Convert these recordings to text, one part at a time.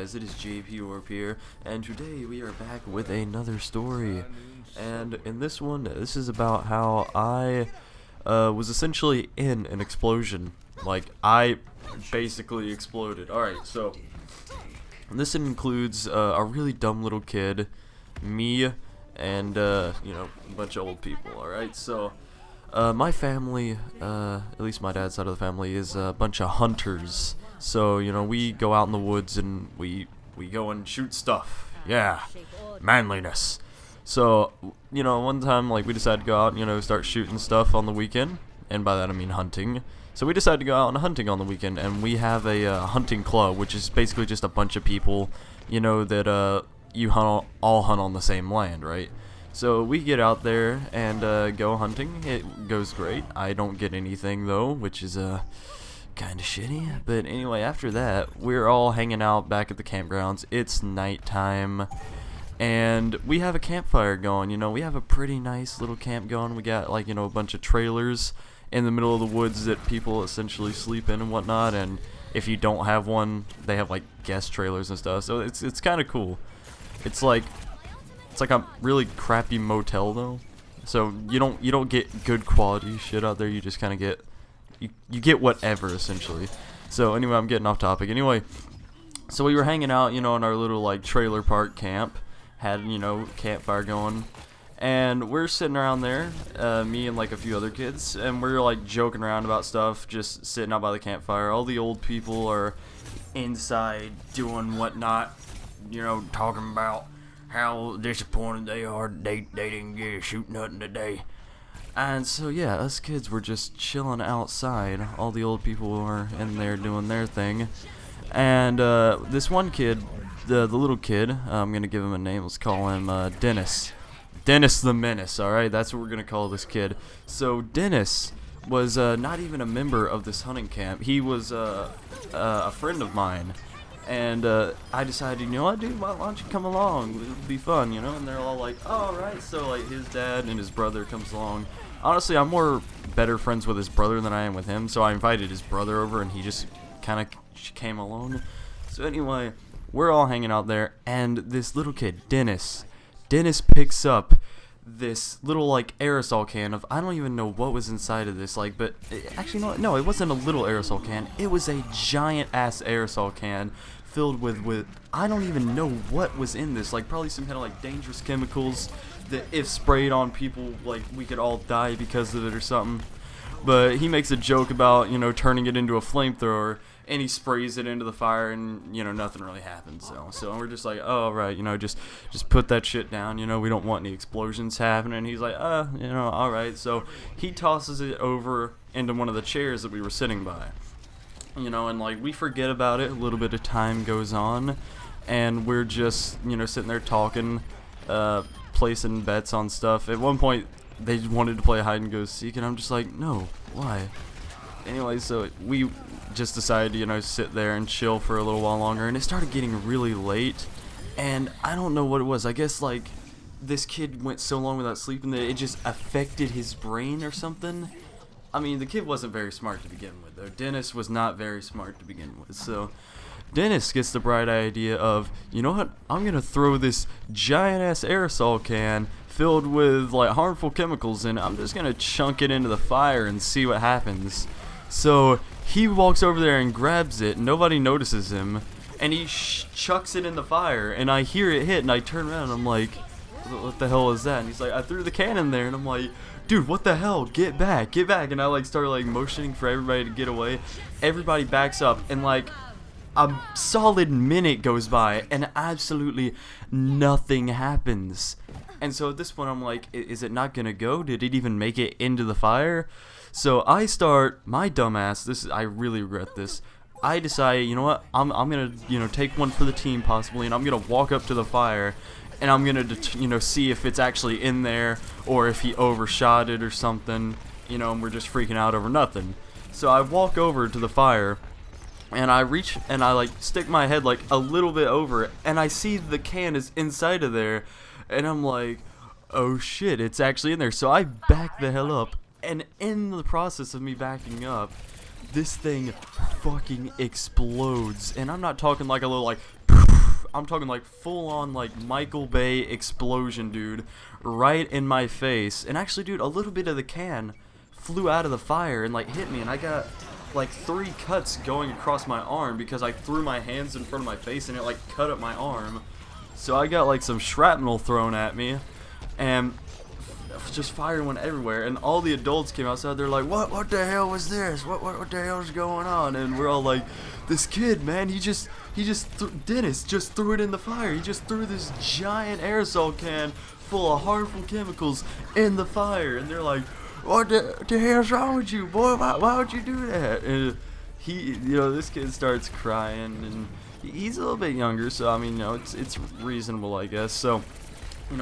guys, it is Jpwarp here, and today we are back with another story. And in this one, this is about how I was essentially in an explosion. Like, I basically exploded. Alright, so this includes a really dumb little kid, me, and you know, a bunch of old people. Alright, so my family, at least my dad's side of the family, is a bunch of hunters. So, you know, we go out in the woods and we go and shoot stuff. Yeah, manliness. So, you know, one time, like, we decided to go out and, you know, start shooting stuff on the weekend. And by that I mean hunting. So we decided to go out on hunting on the weekend. And we have a hunting club, which is basically just a bunch of people, you know, that you all hunt on the same land, right? So we get out there and go hunting. It goes great. I don't get anything, though, which is kind of shitty. But anyway, after that, we're all hanging out back at the campgrounds. It's nighttime, and we have a campfire going. You know, we have a pretty nice little camp going. We got, like, you know, a bunch of trailers in the middle of the woods that people essentially sleep in and whatnot. And if you don't have one, they have, like, guest trailers and stuff. So it's kind of cool. It's like a really crappy motel, though. So you don't get good quality shit out there. You just kind of get you get whatever, essentially. So anyway, I'm getting off topic. Anyway, so we were hanging out, you know, in our little, like, trailer park camp. Had, you know, campfire going, and we're sitting around there, me and like a few other kids, and we're like joking around about stuff, just sitting out by the campfire. All the old people are inside doing whatnot, you know, talking about how disappointed they are they didn't get to shoot nothing today. And so yeah, us kids were just chilling outside. All the old people were in there doing their thing. And this one kid, the little kid, I'm gonna give him a name. Let's call him Dennis. Dennis the Menace. Alright, that's what we're gonna call this kid. So Dennis was not even a member of this hunting camp. He was a friend of mine. And I decided, you know what, dude, why don't you come along? It'll be fun, you know? And they're all like, oh, alright. So, like, his dad and his brother comes along. Honestly, I'm better friends with his brother than I am with him. So I invited his brother over, and he just kind of came along. So anyway, we're all hanging out there, and this little kid, Dennis picks up this little, like, aerosol can of, I don't even know what was inside of this, like, but actually, no, it wasn't a little aerosol can. It was a giant ass aerosol can filled with I don't even know what was in this, like, probably some kind of, like, dangerous chemicals that if sprayed on people, like, we could all die because of it or something. But he makes a joke about, you know, turning it into a flamethrower, and he sprays it into the fire, and, you know, nothing really happens. So we're just like, oh, right, you know, just put that shit down, you know, we don't want any explosions happening. And he's like, you know, all right. So he tosses it over into one of the chairs that we were sitting by, you know, and, like, we forget about it. A little bit of time goes on, and we're just, you know, sitting there talking, placing bets on stuff. At one point, they wanted to play hide and go seek, and I'm just like, no, why? Anyway, so we just decided to, you know, sit there and chill for a little while longer, and it started getting really late, and I don't know what it was. I guess, like, this kid went so long without sleeping that it just affected his brain or something. I mean, the kid wasn't very smart to begin with, though. Dennis was not very smart to begin with, so Dennis gets the bright idea of, you know what, I'm gonna throw this giant-ass aerosol can filled with, like, harmful chemicals, and I'm just gonna chunk it into the fire and see what happens. So he walks over there and grabs it. Nobody notices him, and he chucks it in the fire, and I hear it hit, and I turn around and I'm like, what the hell is that? And he's like, I threw the can in there. And I'm like, dude, what the hell? Get back. And I, like, started, like, motioning for everybody to get away. Everybody backs up, and, like, a solid minute goes by, and absolutely nothing happens. And so at this point, I'm like, is it not gonna go? Did it even make it into the fire? So I start, my dumbass, I really regret this. I decide, you know what, I'm gonna, you know, take one for the team possibly, and I'm gonna walk up to the fire, and I'm gonna, you know, see if it's actually in there, or if he overshot it or something, you know, and we're just freaking out over nothing. So I walk over to the fire, and I reach, and I, like, stick my head, like, a little bit over it, and I see the can is inside of there, and I'm like, oh shit, it's actually in there. So I back the hell up, and in the process of me backing up, this thing fucking explodes. And I'm not talking like a little, like, I'm talking like full on like Michael Bay explosion, dude, right in my face. And actually, dude, a little bit of the can flew out of the fire and like hit me, and I got like 3 cuts going across my arm because I threw my hands in front of my face and it like cut up my arm. So I got like some shrapnel thrown at me, and just fire went everywhere, and all the adults came outside. They're like, what the hell was this? What the hell is going on? And we're all like, this kid, man, Dennis just threw it in the fire. He just threw this giant aerosol can full of harmful chemicals in the fire. And they're like, what the hell's wrong with you, boy? Why would you do that? And this kid starts crying, and he's a little bit younger, so I mean, it's reasonable, I guess. So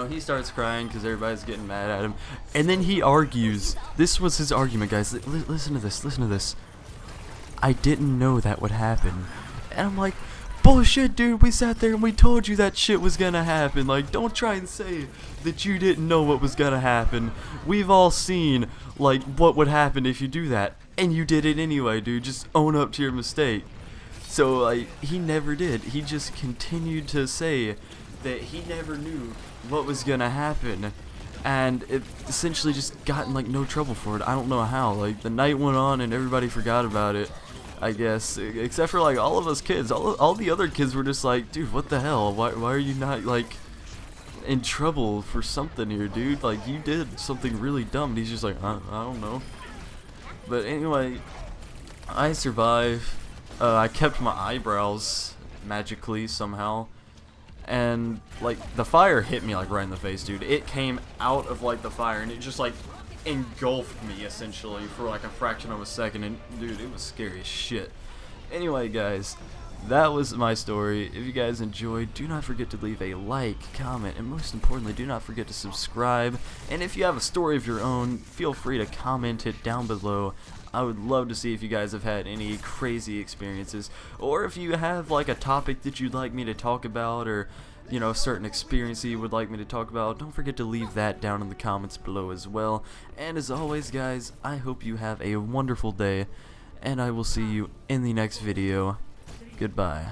he starts crying because everybody's getting mad at him. And then he argues. This was his argument, guys. Listen to this. I didn't know that would happen. And I'm like, bullshit, dude. We sat there and we told you that shit was gonna happen. Like, don't try and say that you didn't know what was gonna happen. We've all seen, like, what would happen if you do that. And you did it anyway, dude. Just own up to your mistake. So, like, he never did. He just continued to say that he never knew what was gonna happen, and it essentially just got in like no trouble for it. I don't know how. Like, the night went on and everybody forgot about it, I guess, except for like all of us kids. All the other kids were just like, dude, what the hell? Why are you not like in trouble for something here, dude? Like, you did something really dumb. And he's just like, I don't know. But anyway, I survived. I kept my eyebrows magically somehow. And like the fire hit me like right in the face, dude. It came out of like the fire and it just like engulfed me essentially for like a fraction of a second, and dude, it was scary as shit. Anyway, guys, that was my story. If you guys enjoyed, do not forget to leave a like, comment, and most importantly, do not forget to subscribe. And if you have a story of your own, feel free to comment it down below. I would love to see if you guys have had any crazy experiences, or if you have like a topic that you'd like me to talk about, or a certain experience you would like me to talk about. Don't forget to leave that down in the comments below as well. And as always, guys, I hope you have a wonderful day, and I will see you in the next video. Goodbye.